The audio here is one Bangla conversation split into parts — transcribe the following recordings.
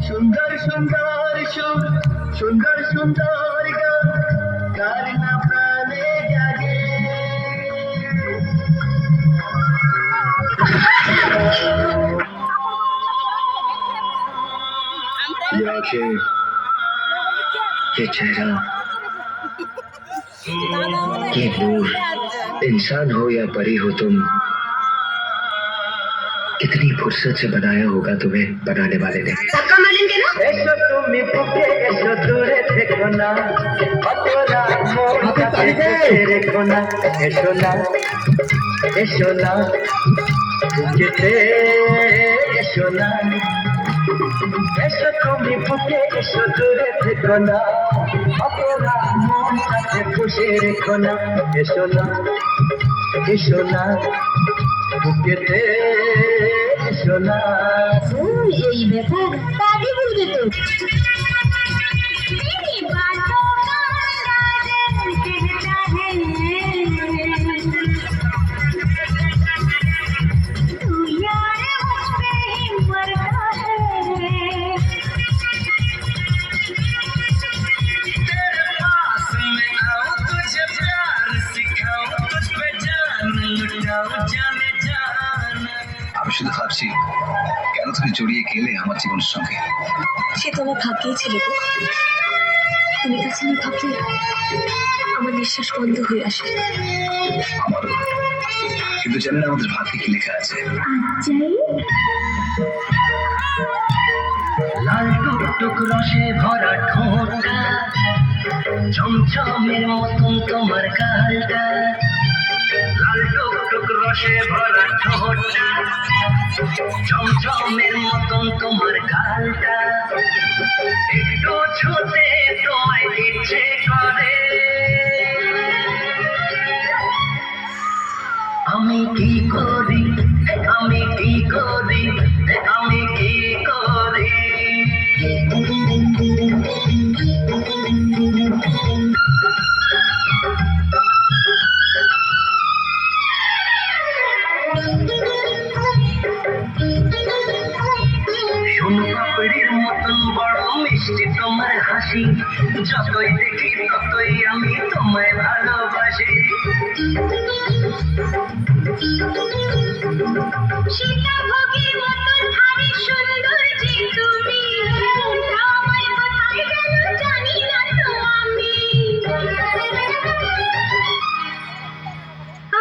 সুন্দর সুন্দর সুর, সুন্দর সুন্দর গান, কার না প্রাণে জাগে। ये आंखें, ये चेहरा, ये नूर, इंसान हो या परी हो तुम, कितनी फुर्सत से बनाया होगा तुम्हें बनाने वाले ने। এসো তুমি বুকে এসো দূরে থেকো না, অতরা মন কাছে রেখো না। এসো না, এসো না, বুকেতে এসো না। এসো তুমি বুকে এসো দূরে থেকো না, অতরা মন কাছে খুশি রেখো না। এসো না, এসো না, বুকেতে এসো না। এই ব্যাপার কাকে বলবে তো? আমি শুধু ভাবছি কেন তুমি জড়িয়ে গেলে আমার জীবনের সঙ্গে। সে তো আমার ভাগ্যেই ছিল গো। তুমি কাছে না থাকলে আমার নিঃশ্বাস বন্ধ হয়ে আসে। আমারও, কিন্তু জানি না আমাদের ভাগ্যে কি লেখা আছে। লাল টুকটুক রসে ভরা ঠোঁটটা, চমচমের মতন তোমার গালটা। লাল টুকটুক রসে ভরা ঠোঁটটা, চমচমের মতন তোমার গালটা। একটু ছুতে তোমায় ইচ্ছে করে, আমি কি করি, আমি কি করি, আমি কি করি। সোন পাপড়ির মতন বড় মিষ্টি তোমার হাসি, যতই দেখি ততই আমি তোমায় ভালোবাসি। সীতাভোগের মতন ভারী সুন্দর যে তুমি, আমায় কোথায় গেল জানি না তো আমি।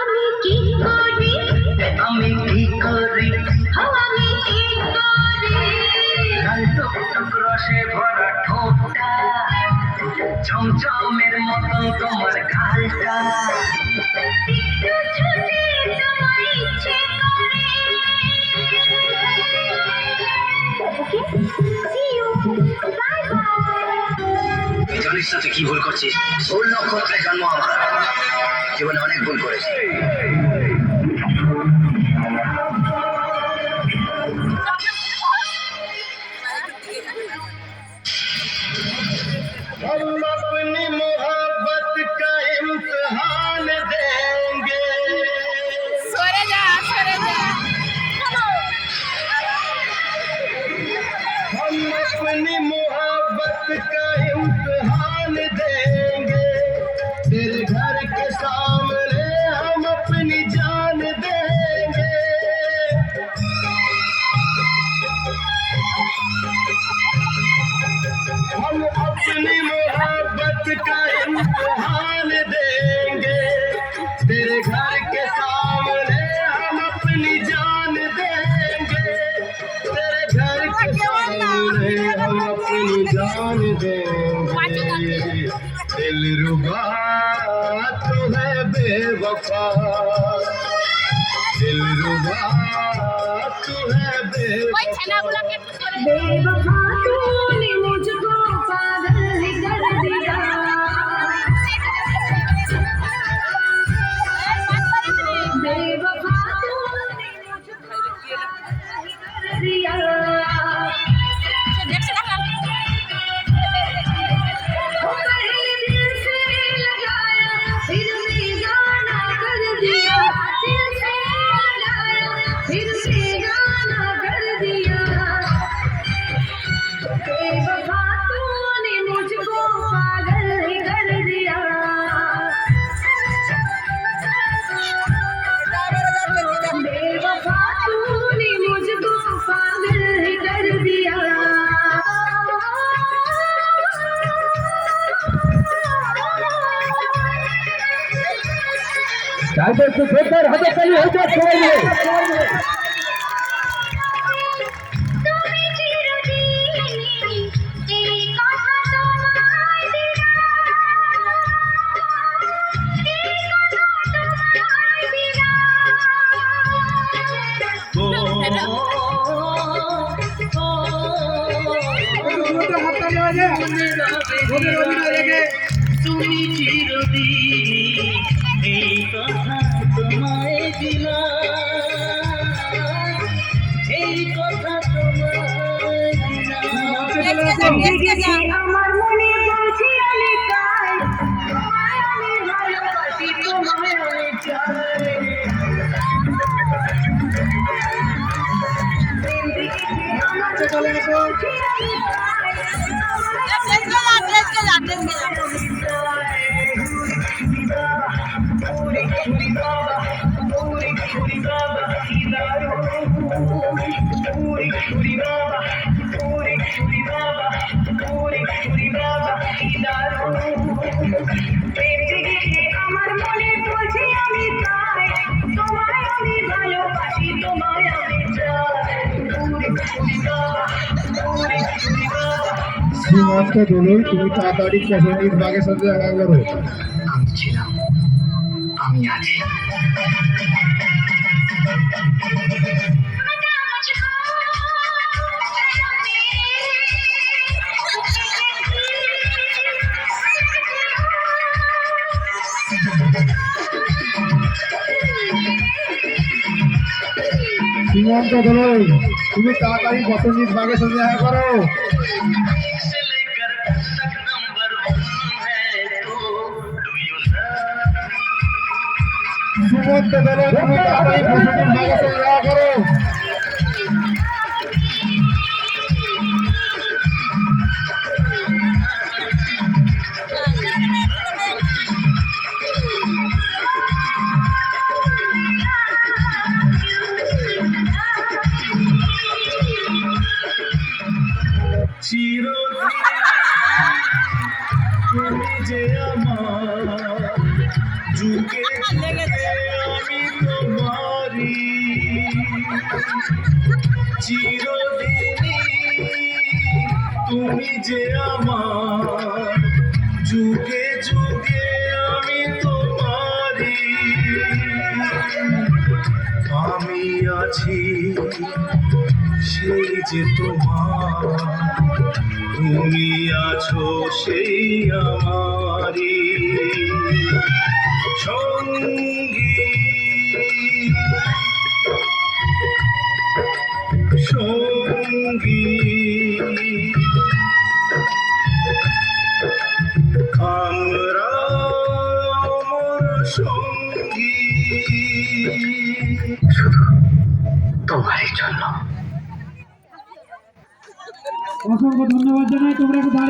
আমি কি করি, আমি কি করি, আমি কি করি। লাল টুকটুক রসে ভরা ঠোঁটটা, চমচমের মতন তোমার গালটা। একটু ছুটে তোমায় ইচ্ছে করে। See you. Bye bye. জানিস না তুই কি ভুল করছিস? ভুল নক্ষত্রে জন্ম আমার, জীবনে অনেক ভুল করেছি। हम अपनी मोहब्बत का इम्तिहान देंगे। हम अपनी मोहब्बत का इम्तिहान देंगे, तेरे घर के सामने हम अपनी जान देंगे। हम अपनी मोहब्बत का इम्तिहान देंगे, तेरे घर के सामने हम अपनी जान देंगे। तेरे घर के सामने हम अपनी जान देंगे। दिलरुबा तो है बेवफा, दिलरुबा तो है बेवफा। बेवफा तूने मुझको पागल कर दिया। बेवफा तूने मुझको पागल कर दिया। पहले दिल से लगाया, फिर बेगाना कर दिया। दिल से लगाया, फिर बेगाना कर दिया। রাইতে একটু জোরদার হাতে তালি হইতে সবাই মিলে। তুমি চিরদিনই এই কথা তোমায় দিলাম, এই কথা তোমায় তুমি চিরদিনই এই কথা তোমায় দিলাম, এই কথা তোমায় দিলাম। আমার মনে বলছি আমি তাই, তোমায় আমি ভালোবাসি, তোমায় আমি চাই। আমার মনে বলছি আমি তাই, আমার মনে বলছি আমি তাই, তোমায় আমি ভালোবাসি, তোমায় আমি চাই। শ্রীমন্ত দোলই তুমি তাড়াতাড়ি প্রসঙ্গিক বাঘের সাথে দেখা করো। আমি ছিলাম, আমি আছি। শ্রীমন্ত দোলই তুমি তাড়াতাড়ি প্রসঙ্গিক বাঘের সাথে দেখা করো। से लेकर तक नंबर 1 है तो डू यू लव শ্রীমন্ত দোলই তুমি তাড়াতাড়ি প্রসঙ্গিক বাঘের সাথে দেখা করো। তুমি যে আমার যুগে আমি তোমারি চিরদিনই, তুমি যে আমার যুগে যুগে আমি তোমারি। আমি আছি সেই যে তোমার, তুমি আছো সেই আমারি সঙ্গী সঙ্গী। আমরা অমর সঙ্গী তোমারই জন্য। অসংখ্য ধন্যবাদ জানাই, তোমরা একটু দাঁড়িয়ে